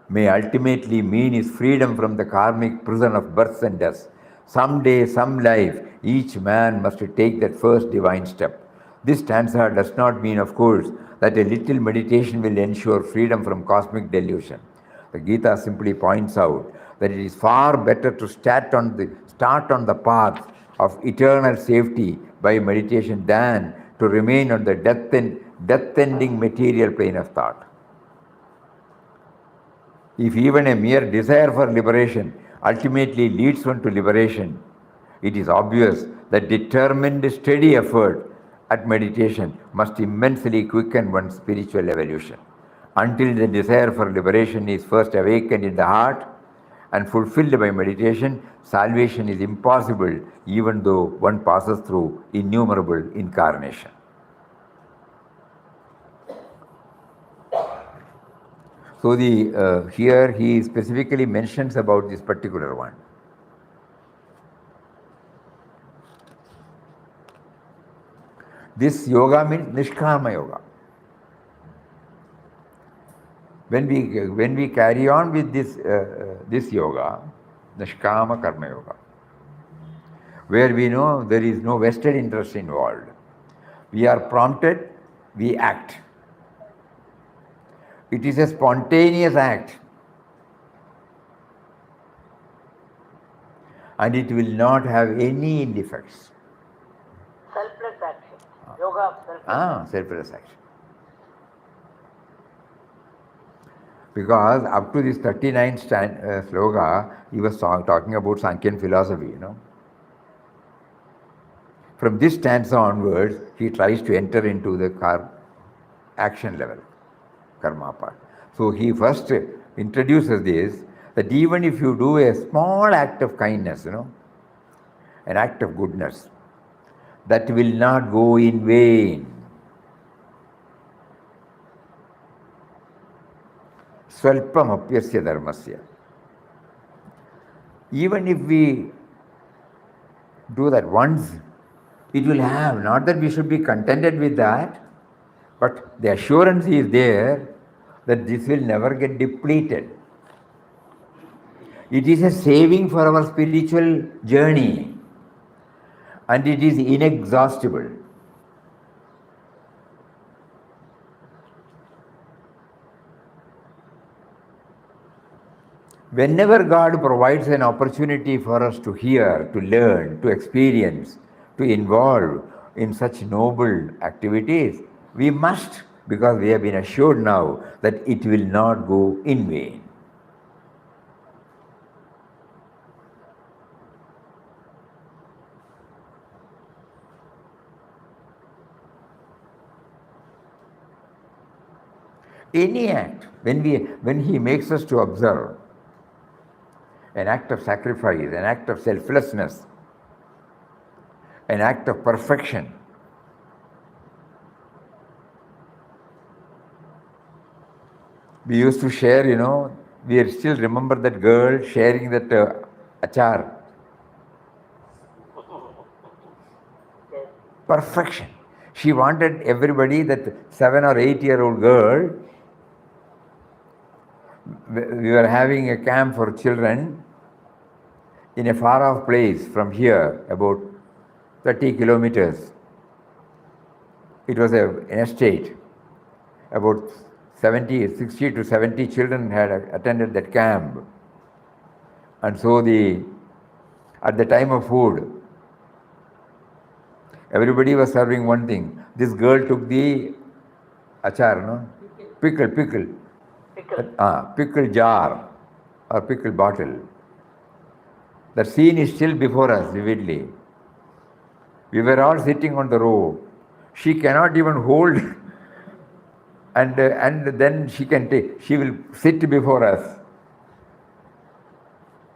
may ultimately mean his freedom from the karmic prison of births and deaths. Someday, some life, each man must take that first divine step. This stanza does not mean, of course, that a little meditation will ensure freedom from cosmic delusion. The Gita simply points out that it is far better to start on the path of eternal safety by meditation than to remain on the death-ending material plane of thought. If even a mere desire for liberation ultimately leads one to liberation, it is obvious that determined, steady effort at meditation must immensely quicken one's spiritual evolution. Until the desire for liberation is first awakened in the heart and fulfilled by meditation, salvation is impossible even though one passes through innumerable incarnations. So here he specifically mentions about this particular one. This yoga means Nishkama yoga. When we carry on with this yoga, Nishkama Karma Yoga, where we know there is no vested interest involved, we are prompted, we act. It is a spontaneous act, and it will not have any ill effects. Selfless action. Yoga of selfless Selfless action. Because up to this 39th sloka, he was talking about Sankhyan philosophy, From this stanza onwards, he tries to enter into the action level, karma part. So he first introduces this, that even if you do a small act of kindness, an act of goodness, that will not go in vain. Swalpam apyasya dharmasya. Even if we do that once, it will have, not that we should be contented with that, but the assurance is there that this will never get depleted. It is a saving for our spiritual journey, and it is inexhaustible. Whenever God provides an opportunity for us to hear, to learn, to experience, to involve in such noble activities, we must, because we have been assured now that it will not go in vain. Any act, when he makes us to observe an act of sacrifice, an act of selflessness, an act of perfection, we used to share, we still remember that girl sharing that achar. Perfection. She wanted everybody, that 7 or 8-year-old girl, we were having a camp for children in a far off place from here, about 30 kilometers. It was an estate, about 60 to 70 children had attended that camp. And so at the time of food, everybody was serving one thing. This girl took the achar, no? Pickle. Pickle jar or pickle bottle. The scene is still before us vividly. We were all sitting on the row. She cannot even hold, and then she will sit before us,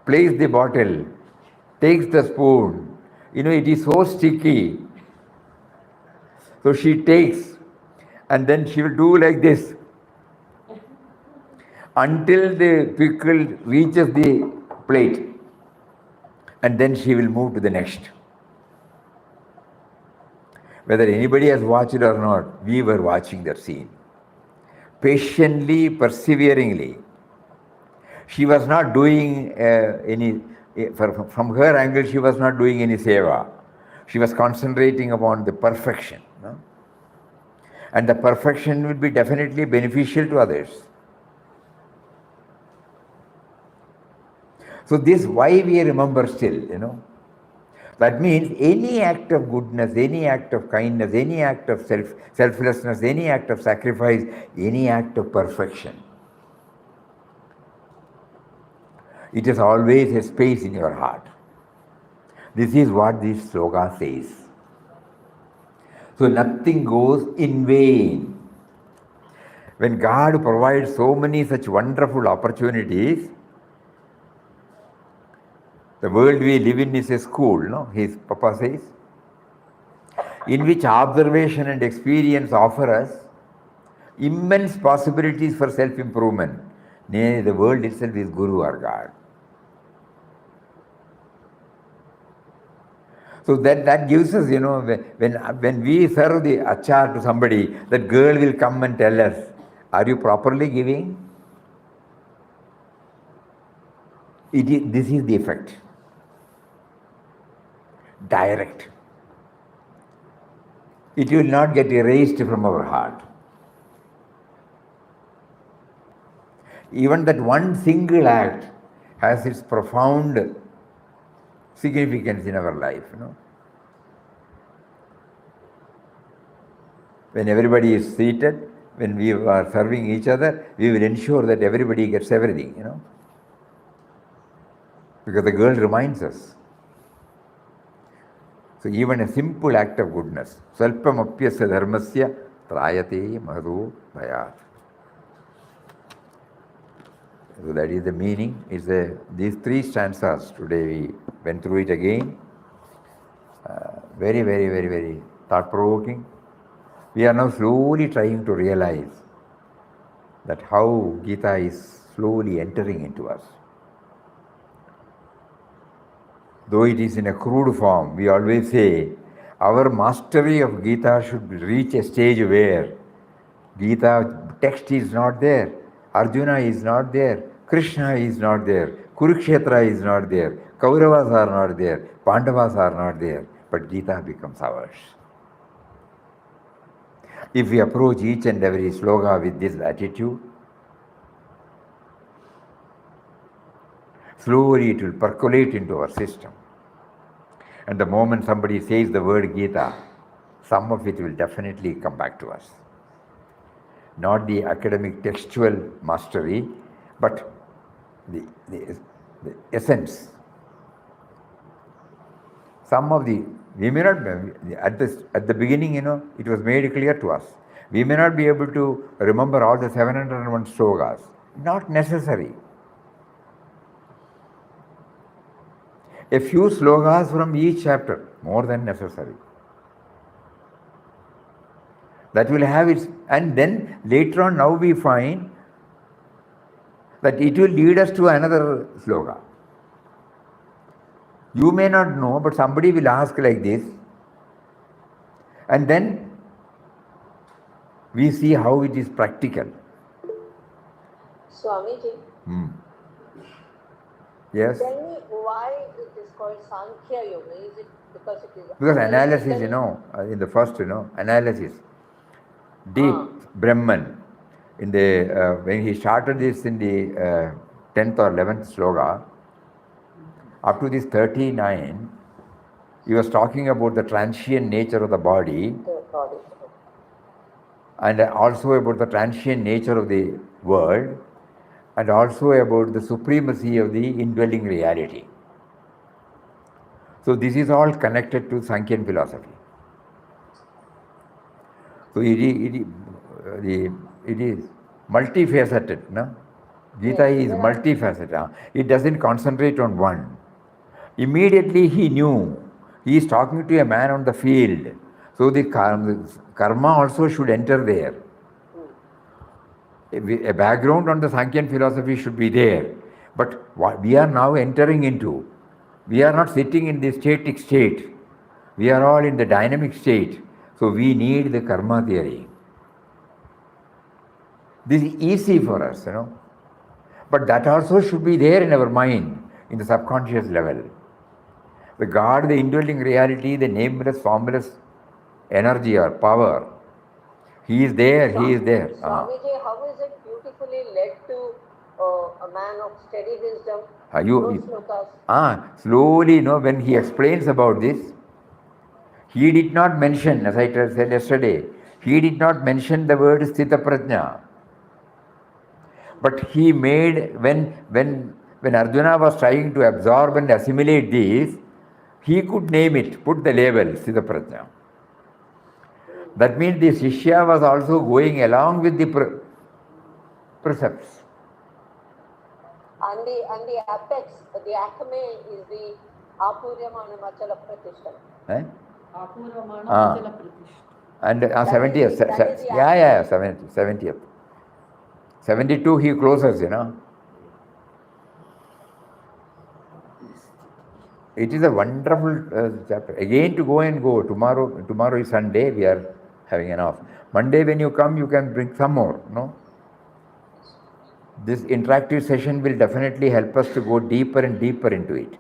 place the bottle, takes the spoon. It is so sticky. So she takes, and then she will do like this until the pickle reaches the plate, and then she will move to the next. Whether anybody has watched it or not, we were watching that scene. Patiently, perseveringly. She was not doing from her angle, she was not doing any seva. She was concentrating upon the perfection. No? And the perfection will be definitely beneficial to others. So this why we remember still, That means any act of goodness, any act of kindness, any act of selflessness, any act of sacrifice, any act of perfection. It is always a space in your heart. This is what this sloka says. So nothing goes in vain. When God provides so many such wonderful opportunities, the world we live in is a school, no? His Papa says, in which observation and experience offer us immense possibilities for self-improvement. Nay, the world itself is Guru or God. So that gives us, when we serve the achar to somebody, that girl will come and tell us, are you properly giving? This is the effect. Direct. It will not get erased from our heart. Even that one single act has its profound significance in our life. When everybody is seated, when we are serving each other, we will ensure that everybody gets everything, Because the girl reminds us. So even a simple act of goodness, Svalpam apyasya dharmasya trayate mahado bhayat. So that is the meaning. These three stanzas, today we went through it again. Very, very, very, very thought-provoking. We are now slowly trying to realize that how Gita is slowly entering into us. Though it is in a crude form, we always say our mastery of Gita should reach a stage where Gita text is not there, Arjuna is not there, Krishna is not there, Kurukshetra is not there, Kauravas are not there, Pandavas are not there, but Gita becomes ours. If we approach each and every sloka with this attitude, slowly it will percolate into our system. And the moment somebody says the word Gita, some of it will definitely come back to us. Not the academic textual mastery, but the essence. Some of we may not, at the beginning, it was made clear to us. We may not be able to remember all the 701 slokas. Not necessary. A few slokas from each chapter, more than necessary. That will have its, and then later on now we find that it will lead us to another sloka. You may not know, but somebody will ask like this, and then we see how it is practical. Swamiji, yes? tell me why it is called Sankhya Yoga. Is it because it is... Because analysis, in the first, analysis. Deep, Brahman. in the when he started this in the 10th or 11th sloka, up to this 39, he was talking about the transient nature of the body and also about the transient nature of the world and also about the supremacy of the indwelling reality. So this is all connected to Sankhyan philosophy. So it is multifaceted, no? Gita is multifaceted. It doesn't concentrate on one. Immediately he knew he is talking to a man on the field. So the karma also should enter there. A background on the Sankhyan philosophy should be there. But what we are now entering into, we are not sitting in the static state. We are all in the dynamic state. So we need the karma theory. This is easy for us, you know. But that also should be there in our mind, in the subconscious level. The God, the indwelling reality, the nameless, formless energy or power, He is there, He is there. Swamiji, how is it beautifully led to a man of steady wisdom? Slowly, you know, when he explains about this, he did not mention, as I said yesterday, he did not mention the word stitaprajna. But he made, when Arjuna was trying to absorb and assimilate this, he could name it, put the label, stitaprajna. That means the Shishya was also going along with the precepts. And the apex, the acme is the Apuryamana Machala Pratishtha. Apuryamana Machala Pratishtha. And 70th, 70th. 72 he closes, you know. It is a wonderful chapter. Again to go and go. Tomorrow is Sunday, we are having enough. Monday when you come, you can bring some more, no? This interactive session will definitely help us to go deeper and deeper into it.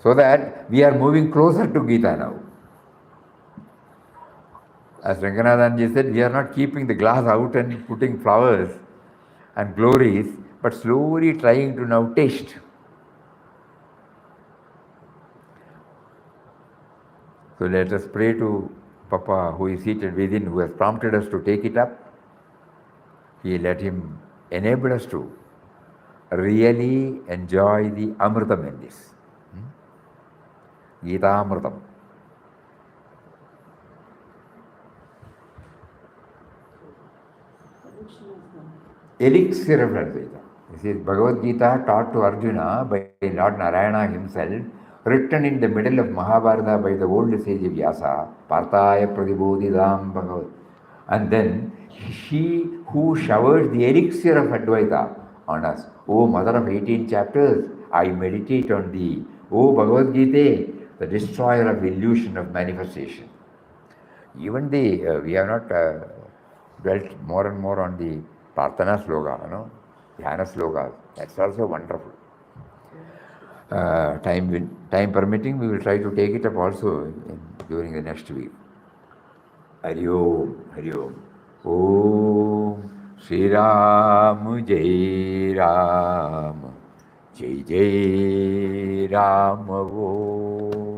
So that we are moving closer to Gita now. As Ranganathanji said, we are not keeping the glass out and putting flowers and glories, but slowly trying to now taste. So let us pray to Papa, who is seated within, who has prompted us to take it up. He let him enable us to really enjoy the Amritam in this. Gita Amritam. Elixir of Advaita. This is Bhagavad Gita taught to Arjuna by Lord Narayana himself, written in the middle of Mahabharata by the old sage Vyasa, Parthaya Pradibodhidam Bhagavad. And then he who showers the elixir of Advaita on us. O mother of 18 chapters, I meditate on thee. O Bhagavad Gita, the destroyer of illusion of manifestation. Even we have not dwelt more and more on the Prarthana sloka, Dhyana slokas. That's also wonderful. Time permitting, we will try to take it up also during the next week. Hari Om, Hari Om. Om Shri Ram Jai Ram, Jai Jai Ram Om.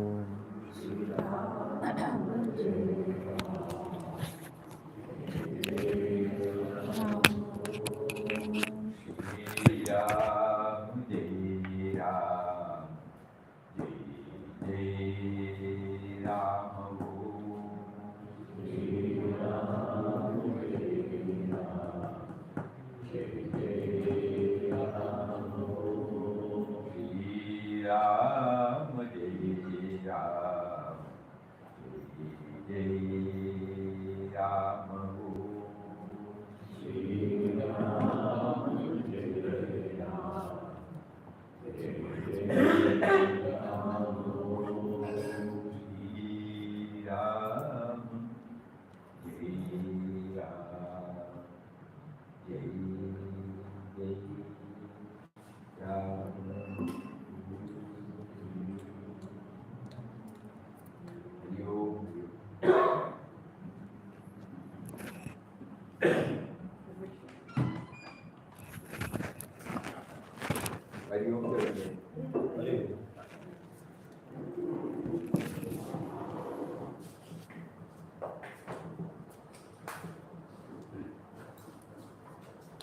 Hari Om.